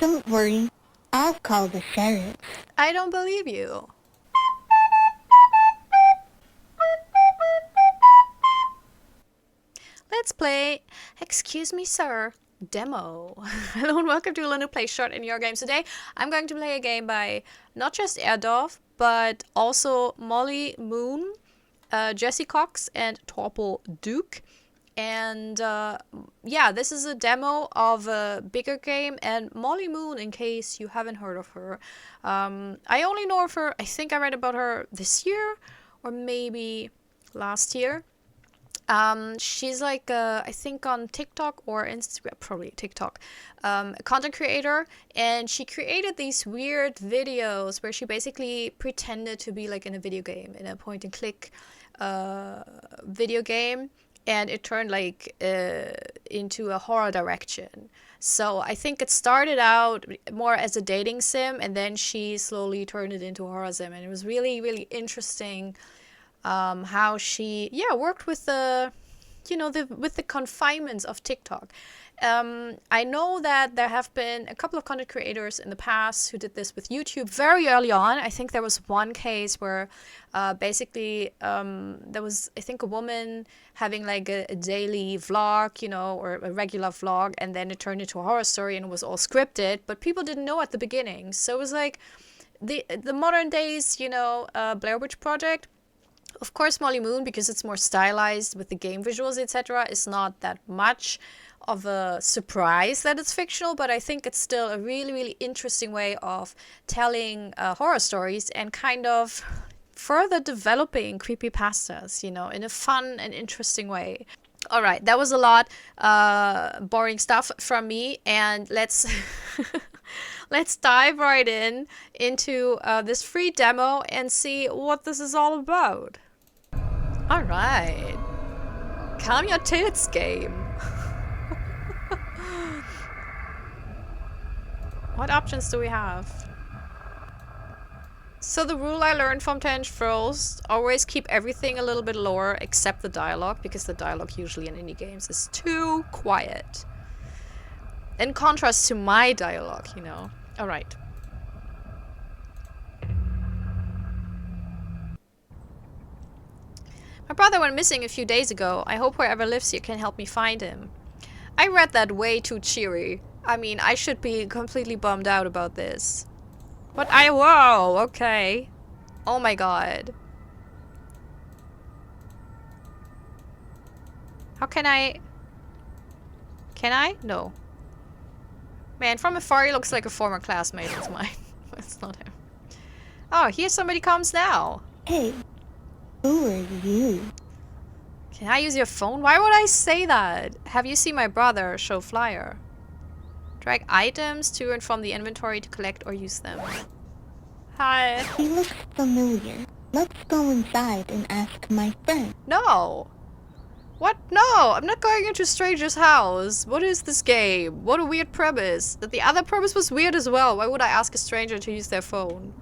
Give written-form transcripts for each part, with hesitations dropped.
Don't worry, I'll call the sheriff. I don't believe you. Let's play Excuse Me Sir demo. Hello and welcome to Learn to Play Short in Your Games. Today I'm going to play a game by not just Airdorf, but also Molly Moonn, Jesse Cox, and Torple Dook. And yeah, this is a demo of a bigger game. And Molly Moonn, in case you haven't heard of her, I only know of her, I think I read about her this year or maybe last year. She's like, I think on TikTok or Instagram, probably TikTok, a content creator, and she created these weird videos where she basically pretended to be like in a video game, in a point and click video game, and it turned like into a horror direction. So I think it started out more as a dating sim, and then she slowly turned it into a horror sim, and it was really, really interesting. How she worked with the with the confinements of TikTok. I know that there have been a couple of content creators in the past who did this with YouTube very early on. I think there was one case where basically there was, I think, a woman having like a daily vlog, or a regular vlog, and then it turned into a horror story and it was all scripted, but people didn't know at the beginning. So it was like the modern days, Blair Witch Project. Of course, Molly Moonn, because it's more stylized with the game visuals, etc., is not that much of a surprise that it's fictional, but I think it's still a really, really interesting way of telling horror stories and kind of further developing creepypastas, in a fun and interesting way. All right, that was a lot boring stuff from me, and let's let's dive right into this free demo and see what this is all about. All right, calm your tits, game. What options do we have? So the rule I learned from Tench Frost, always keep everything a little bit lower except the dialogue, because the dialogue usually in indie games is too quiet. In contrast to my dialogue, Alright. My brother went missing a few days ago. I hope whoever lives here can help me find him. I read that way too cheery. I mean, I should be completely bummed out about this. But whoa, okay. Oh my god. How can I? No. Man, from afar he looks like a former classmate of mine. It's not him. Oh, here somebody comes now. Hey, who are you? Can I use your phone? Why would I say that? Have you seen my brother? Show flyer. Drag items to and from the inventory to collect or use them. Hi. He looks familiar. Let's go inside and ask my friend. No. What? No, I'm not going into a stranger's house. What is this game? What a weird premise. That the other premise was weird as well. Why would I ask a stranger to use their phone?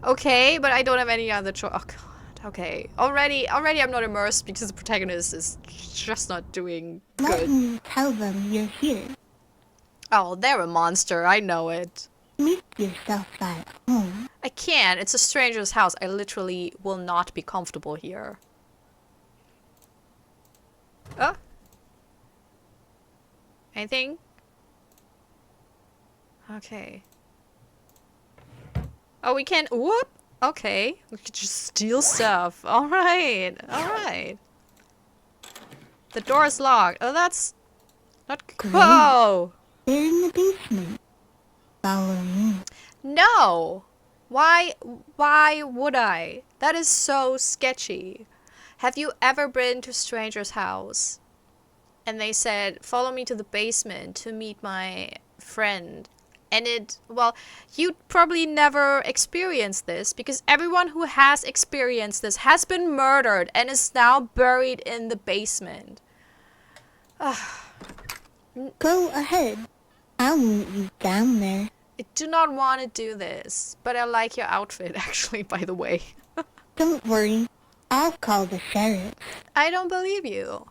Okay, but I don't have any other choice. Oh god. Okay. Already I'm not immersed because the protagonist is just not doing good. Let me tell them you're here. Oh, they're a monster. I know it. Make yourself at home. I can't. It's a stranger's house. I literally will not be comfortable here. Oh? Anything? Okay. Oh, we can. Whoop! Okay. We could just steal stuff. Alright. Alright. The door is locked. Oh, that's not. Whoa! They're in the basement. Follow me. No! Why would I? That is so sketchy. Have you ever been to a stranger's house and they said, follow me to the basement to meet my friend? And you'd probably never experienced this because everyone who has experienced this has been murdered and is now buried in the basement. Go ahead. I'll meet you down there. I do not want to do this, but I like your outfit, actually, by the way. Don't worry. I'll call the sheriff. I don't believe you.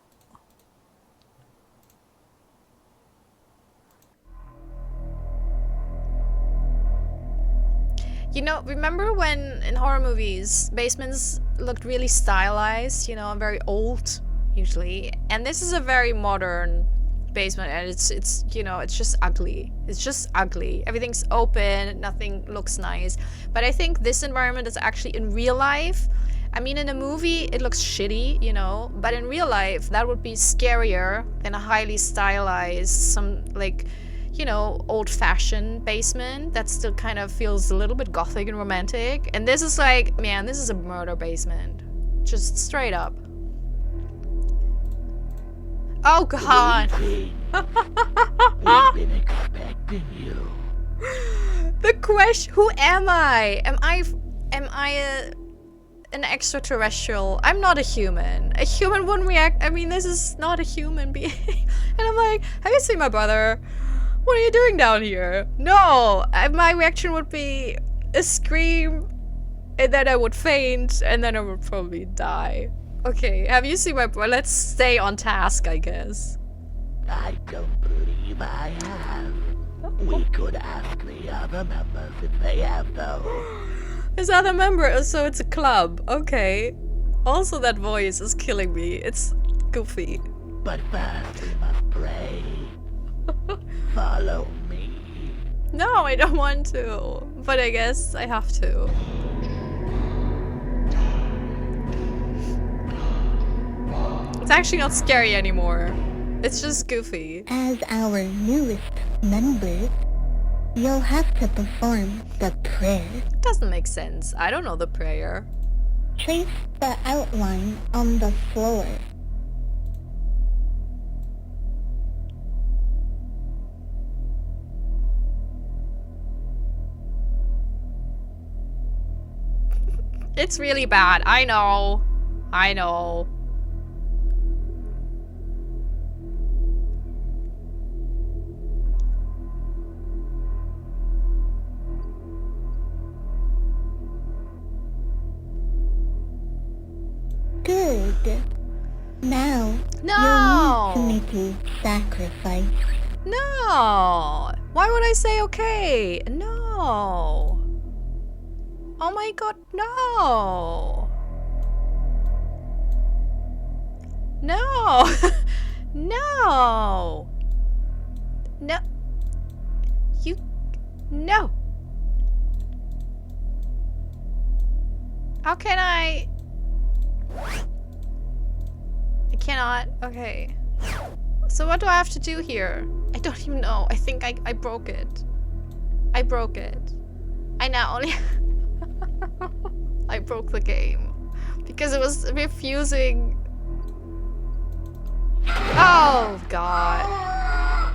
You know, remember when in horror movies, basements looked really stylized, you know, and very old, usually. And this is a very modern basement, and it's you know, it's just ugly. It's just ugly. Everything's open, nothing looks nice. But I think this environment is actually in real life. I mean, in a movie, it looks shitty, you know, but in real life, that would be scarier than a highly stylized, some, like, you know, old-fashioned basement that still kind of feels a little bit gothic and romantic. And this is like, man, this is a murder basement. Just straight up. Oh, God. We've been expecting you. The question, who am I? Am I an extraterrestrial? I'm not a human. A human wouldn't react. I mean, this is not a human being. And I'm like, have you seen my brother? What are you doing down here? No! My reaction would be a scream, and then I would faint, and then I would probably die. Okay, have you seen my brother? Let's stay on task, I guess. I don't believe I have. We could ask the other members if they have though. There's other members, so it's a club. Okay. Also, that voice is killing me. It's goofy. But first we must pray. Follow me. No, I don't want to. But I guess I have to. It's actually not scary anymore. It's just goofy. As our newest member, you'll have to perform the prayer. It doesn't make sense. I don't know the prayer. Trace the outline on the floor. It's really bad. I know. I know. Good. Now, No! you'll need to make a sacrifice. No! Why would I say okay? No! Oh my god, no! No! No! No! You... No! How can I... I cannot. Okay. So what do I have to do here? I don't even know. I think I broke it. I broke it. I now only... I broke the game. Because it was refusing... Oh, God.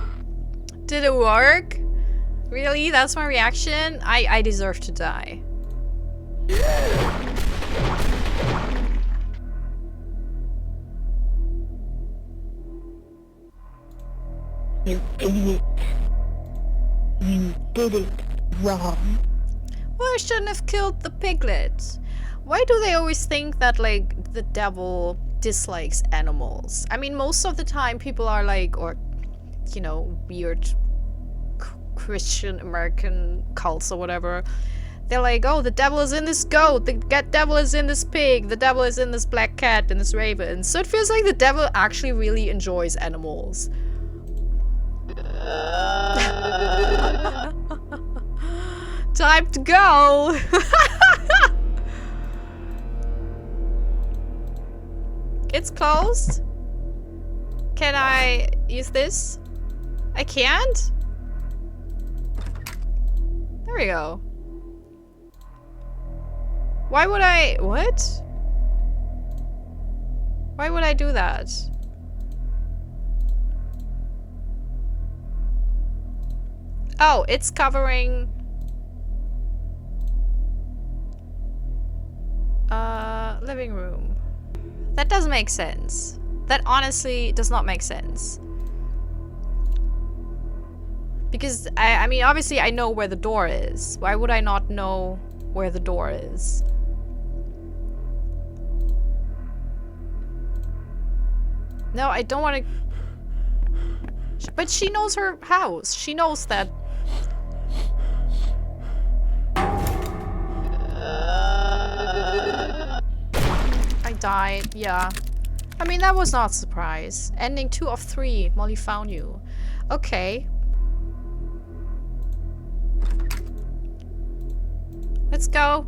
Did it work? Really? That's my reaction? I deserve to die. You idiot. You did it wrong. Well, I shouldn't have killed the piglet. Why do they always think that, like, the devil dislikes animals? I mean, most of the time people are like, or, you know, weird Christian American cults or whatever. They're like, oh, the devil is in this goat, the devil is in this pig, the devil is in this black cat and this raven. So it feels like the devil actually really enjoys animals. Time to go! It's closed? Can I use this? I can't? There we go. Why would I... What? Why would I do that? Oh, it's covering... living room. That doesn't make sense. That honestly does not make sense. Because, I mean, obviously I know where the door is. Why would I not know where the door is? No, I don't want to... But she knows her house. She knows that... died. Yeah. I mean, that was not a surprise. Ending 2 of 3. Molly found you. Okay. Let's go.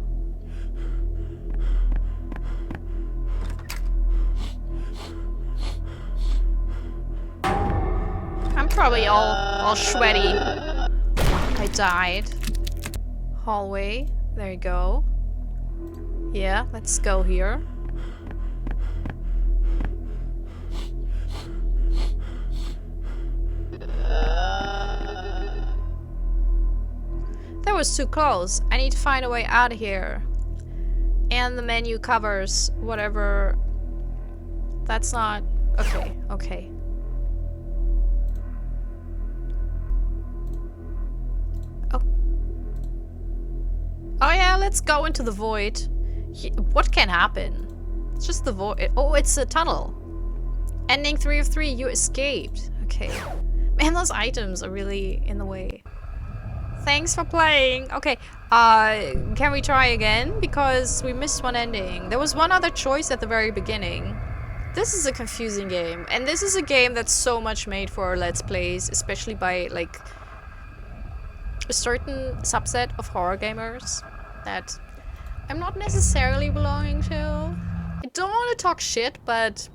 I'm probably all sweaty. I died. Hallway. There you go. Yeah, let's go here. That was too close. I need to find a way out of here. And the menu covers whatever. That's not... Okay, okay. Oh. Oh yeah, let's go into the void. What can happen? It's just the void. Oh, it's a tunnel. Ending 3 of 3, you escaped. Okay. Man, those items are really in the way. Thanks for playing. Okay, can we try again? Because we missed one ending. There was one other choice at the very beginning. This is a confusing game. And this is a game that's so much made for Let's Plays, especially by, like, a certain subset of horror gamers that I'm not necessarily belonging to. I don't want to talk shit, but,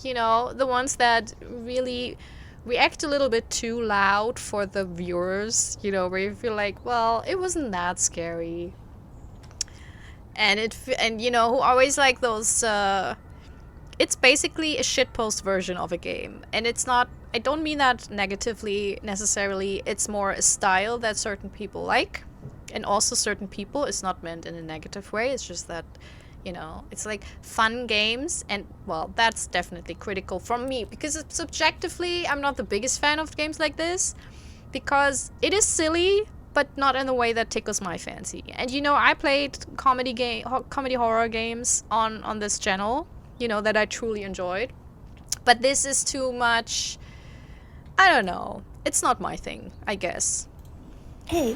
you know, the ones that really react a little bit too loud for the viewers, you know, where you feel like, well, it wasn't that scary. And you know, who always like those, it's basically a shitpost version of a game. And it's not, I don't mean that negatively necessarily, it's more a style that certain people like. And also certain people, it's not meant in a negative way, it's just that, you know, it's like fun games, and well, that's definitely critical from me, because subjectively, I'm not the biggest fan of games like this, because it is silly, but not in the way that tickles my fancy. And you know, I played comedy horror games on this channel, you know, that I truly enjoyed, but this is too much. I don't know. It's not my thing, I guess. Hey,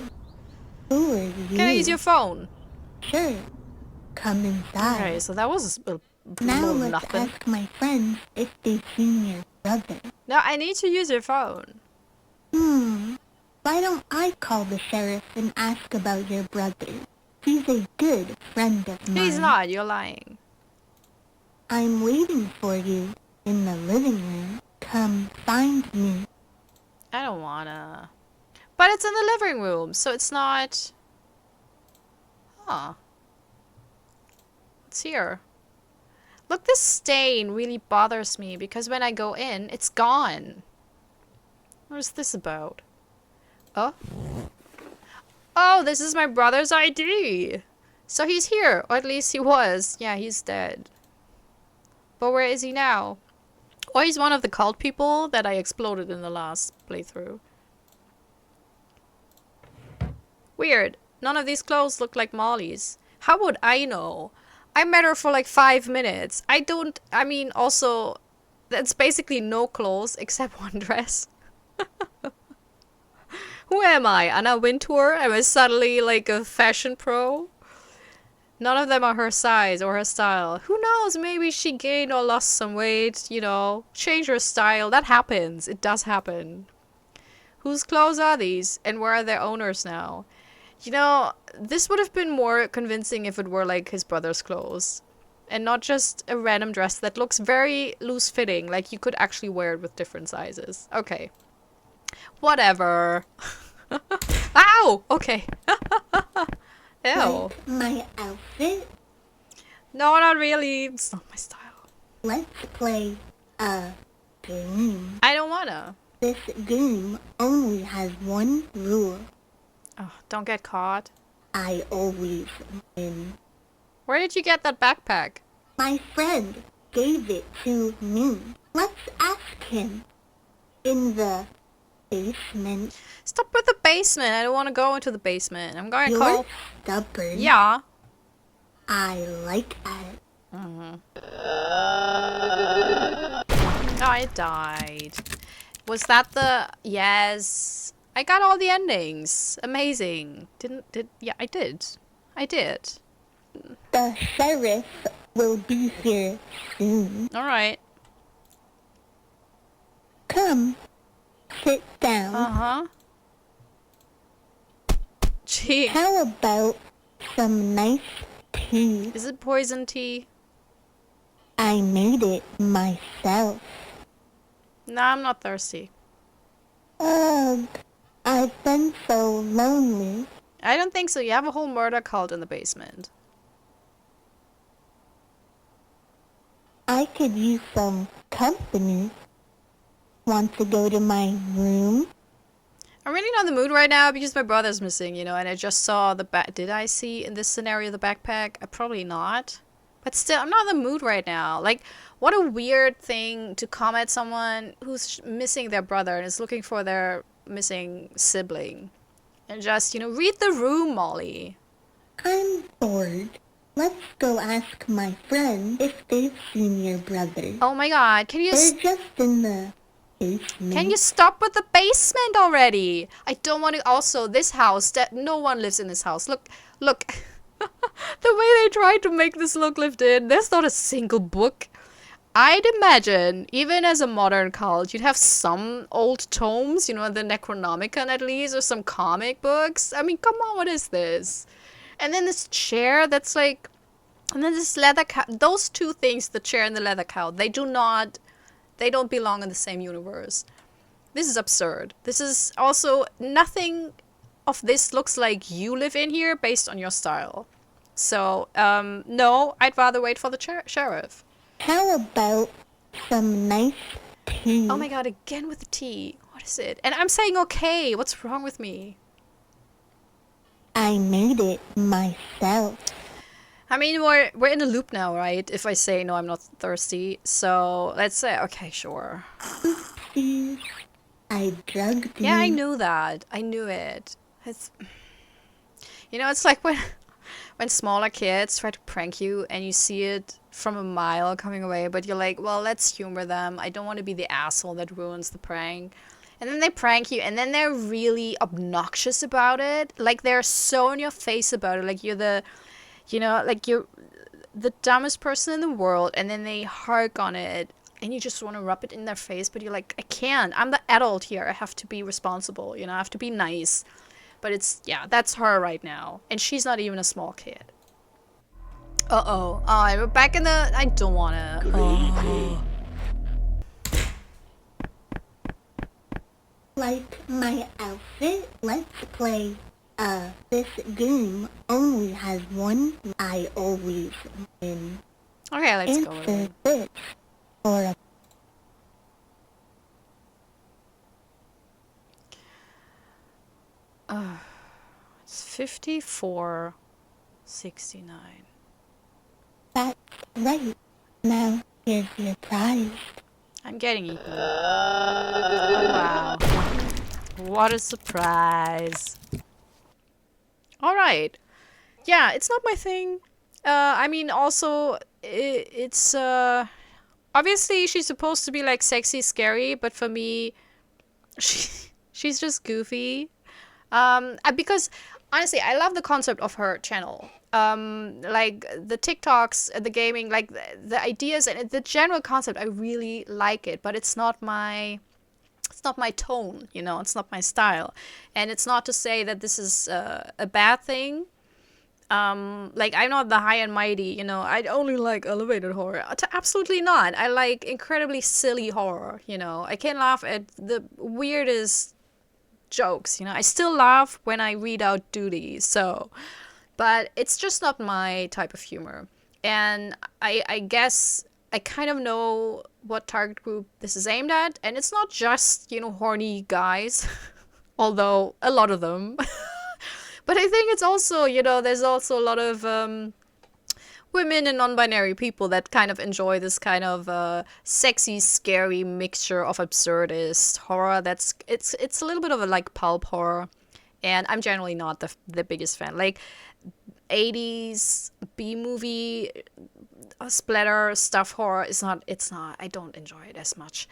who are you? Can I use your phone? Sure. Come inside. Okay, so that was a Now little let's nothing. ask my friends if they've seen your brother. No, I need to use your phone. Why don't I call the sheriff and ask about your brother? He's a good friend of mine. He's not, you're lying. I'm waiting for you in the living room. Come find me. I don't wanna. But it's in the living room, so it's not... Huh. It's here. Look, this stain really bothers me, because when I go in, it's gone. What is this about? Oh? Oh, this is my brother's ID! So he's here, or at least he was. Yeah, he's dead. But where is he now? Or he's one of the cult people that I exploded in the last playthrough. Weird. None of these clothes look like Molly's. How would I know? I met her for like 5 minutes. I mean, also, that's basically no clothes except one dress. Who am I? Anna Wintour? Am I suddenly like a fashion pro? None of them are her size or her style. Who knows? Maybe she gained or lost some weight, you know. Change her style. That happens. It does happen. Whose clothes are these? And where are their owners now? You know, this would have been more convincing if it were like his brother's clothes. And not just a random dress that looks very loose-fitting. Like you could actually wear it with different sizes. Okay. Whatever. Ow! Okay. Ew. Like my outfit? No, not really. It's not my style. Let's play a game. I don't wanna. This game only has one rule. Oh, don't get caught. I always win. Where did you get that backpack? My friend gave it to me. Let's ask him. In the basement. Stop with the basement. I don't want to go into the basement. I'm going to You're call... stubborn. Yeah. I like it. I died. Was that the... Yes. I got all the endings. Amazing. Yeah, I did. I did. The sheriff will be here soon. Alright. Come, sit down. Uh-huh. Gee. How about some nice tea? Is it poison tea? I made it myself. Nah, I'm not thirsty. Ugh, I've been so lonely. I don't think so. You have a whole murder cult in the basement. I could use some company. Want to go to my room? I'm really not in the mood right now because my brother's missing, you know, and I just saw the Did I see in this scenario the backpack? Probably not. But still, I'm not in the mood right now. Like, what a weird thing to come at someone who's missing their brother and is looking for their missing sibling. And just, you know, read the room, Molly. I'm bored. Let's go ask my friends if they've seen your brother. Oh my god, can you... They're just in the basement. Can you stop with the basement already? I don't want to... Also, this house, that no one lives in this house. Look. The way they tried to make this look lived in. There's not a single book. I'd imagine, even as a modern cult, you'd have some old tomes, you know, the Necronomicon at least, or some comic books. I mean, come on, what is this? And then this chair that's like... And then this leather cow. Those two things, the chair and the leather cow, they don't belong in the same universe. This is absurd. This is also... Nothing of this looks like you live in here based on your style. So, no, I'd rather wait for the sheriff. How about some nice tea? Oh my god, again with the tea. What is it? And I'm saying okay. What's wrong with me? I made it myself. I mean, we're in a loop now, right? If I say no, I'm not thirsty. So let's say okay, sure. Oopsies. I drugged you. Yeah, I knew that. I knew it. It's, you know, it's like when smaller kids try to prank you and you see it from a mile coming away, but you're like, well, let's humor them. I don't want to be the asshole that ruins the prank. And then they prank you, and then they're really obnoxious about it. Like, they're so in your face about it. Like, you're the, you know, like, you're the dumbest person in the world, and then they hark on it, and you just want to rub it in their face, but you're like, I can't. I'm the adult here. I have to be responsible, you know, I have to be nice. But it's, yeah, that's her right now. And she's not even a small kid. Uh-oh. Oh, we're back in the... I don't want to... Oh. Like my outfit? Let's play. This game only has one. I always win. Okay, let's go with Answer it. this for a... It's 54.69. That's right. Now, here's your prize. I'm getting eaten. Oh, wow. What a surprise. Alright. Yeah, it's not my thing. I mean, also, it's, obviously she's supposed to be, like, sexy, scary, but for me, she's just goofy. Because, honestly, I love the concept of her channel. Like, the TikToks, the gaming, like, the ideas and the general concept, I really like it, but it's not my tone, you know, it's not my style. And it's not to say that this is a bad thing. Like, I'm not the high and mighty, you know, I only like elevated horror. Absolutely not. I like incredibly silly horror, you know. I can laugh at the weirdest jokes, you know. I still laugh when I read out duties, so... But it's just not my type of humor. And I guess I kind of know what target group this is aimed at. And it's not just, you know, horny guys. Although, a lot of them. But I think it's also, you know, there's also a lot of women and non-binary people that kind of enjoy this kind of sexy, scary mixture of absurdist horror. It's a little bit of a, like, pulp horror. And I'm generally not the biggest fan. Like, 80s B-movie splatter stuff horror it's not, I don't enjoy it as much.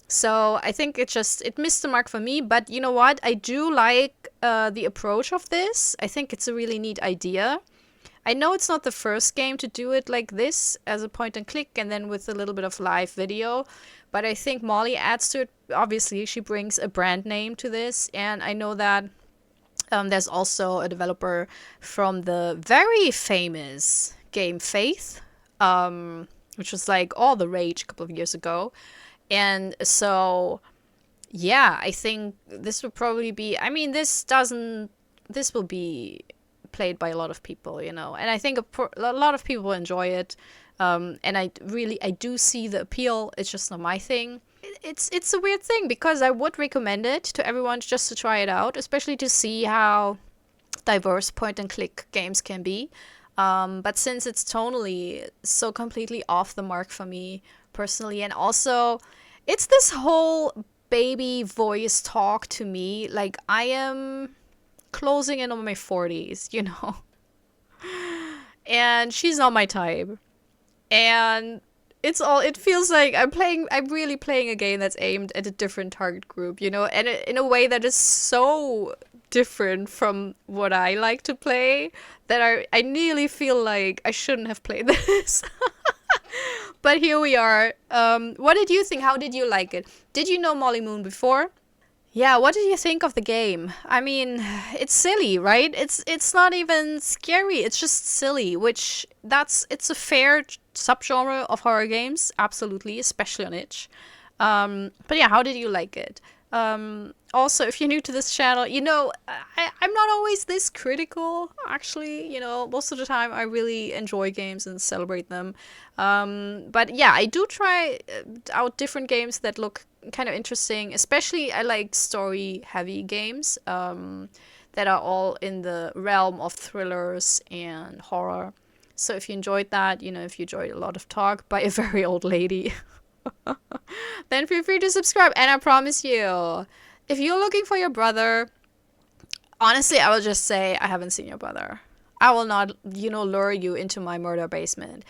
So I think it missed the mark for me. But you know what? I do like the approach of this. I think it's a really neat idea. I know it's not the first game to do it like this, as a point and click, and then with a little bit of live video, but I think Molly adds to it. Obviously, she brings a brand name to this, and I know that there's also a developer from the very famous game Faith, which was like all the rage a couple of years ago. And so, yeah, I think this will probably be, I mean, this will be played by a lot of people, you know, and I think a lot of people enjoy it. And I do see the appeal. It's just not my thing. It's a weird thing because I would recommend it to everyone just to try it out, especially to see how diverse point and click games can be. But since it's tonally so completely off the mark for me personally, and also it's this whole baby voice talk to me, like I am closing in on my 40s, you know, and she's not my type, and it feels like I'm really playing a game that's aimed at a different target group, you know, and in a way that is so different from what I like to play that I nearly feel like I shouldn't have played this. But here we are. What did you think? How did you like it? Did you know Molly Moonn before? Yeah, what did you think of the game? I mean, it's silly, right? It's not even scary. It's just silly, which it's a fair subgenre of horror games, absolutely, especially on itch. But yeah, how did you like it? Also, if you're new to this channel, you know, I'm not always this critical, actually. You know, most of the time I really enjoy games and celebrate them. But yeah, I do try out different games that look kind of interesting. Especially, I like story-heavy games that are all in the realm of thrillers and horror. So if you enjoyed that, you know, if you enjoyed a lot of talk by a very old lady, then feel free to subscribe. And I promise you, if you're looking for your brother, honestly, I will just say I haven't seen your brother. I will not, you know, lure you into my murder basement.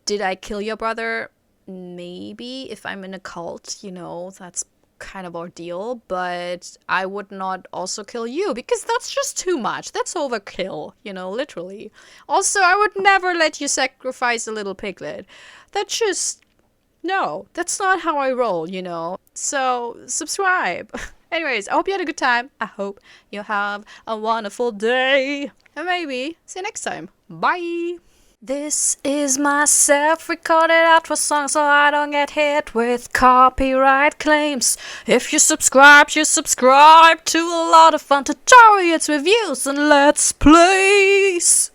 Did I kill your brother? Maybe, if I'm in a cult, you know, that's kind of ordeal, but I would not also kill you because that's just too much. That's overkill, you know, literally. Also, I would never let you sacrifice a little piglet. That's just, no, that's not how I roll, you know. So, subscribe. Anyways, I hope you had a good time. I hope you have a wonderful day. And maybe see you next time. Bye. This is my self-recorded outro song so I don't get hit with copyright claims. If you subscribe to a lot of fun tutorials, reviews, and let's plays.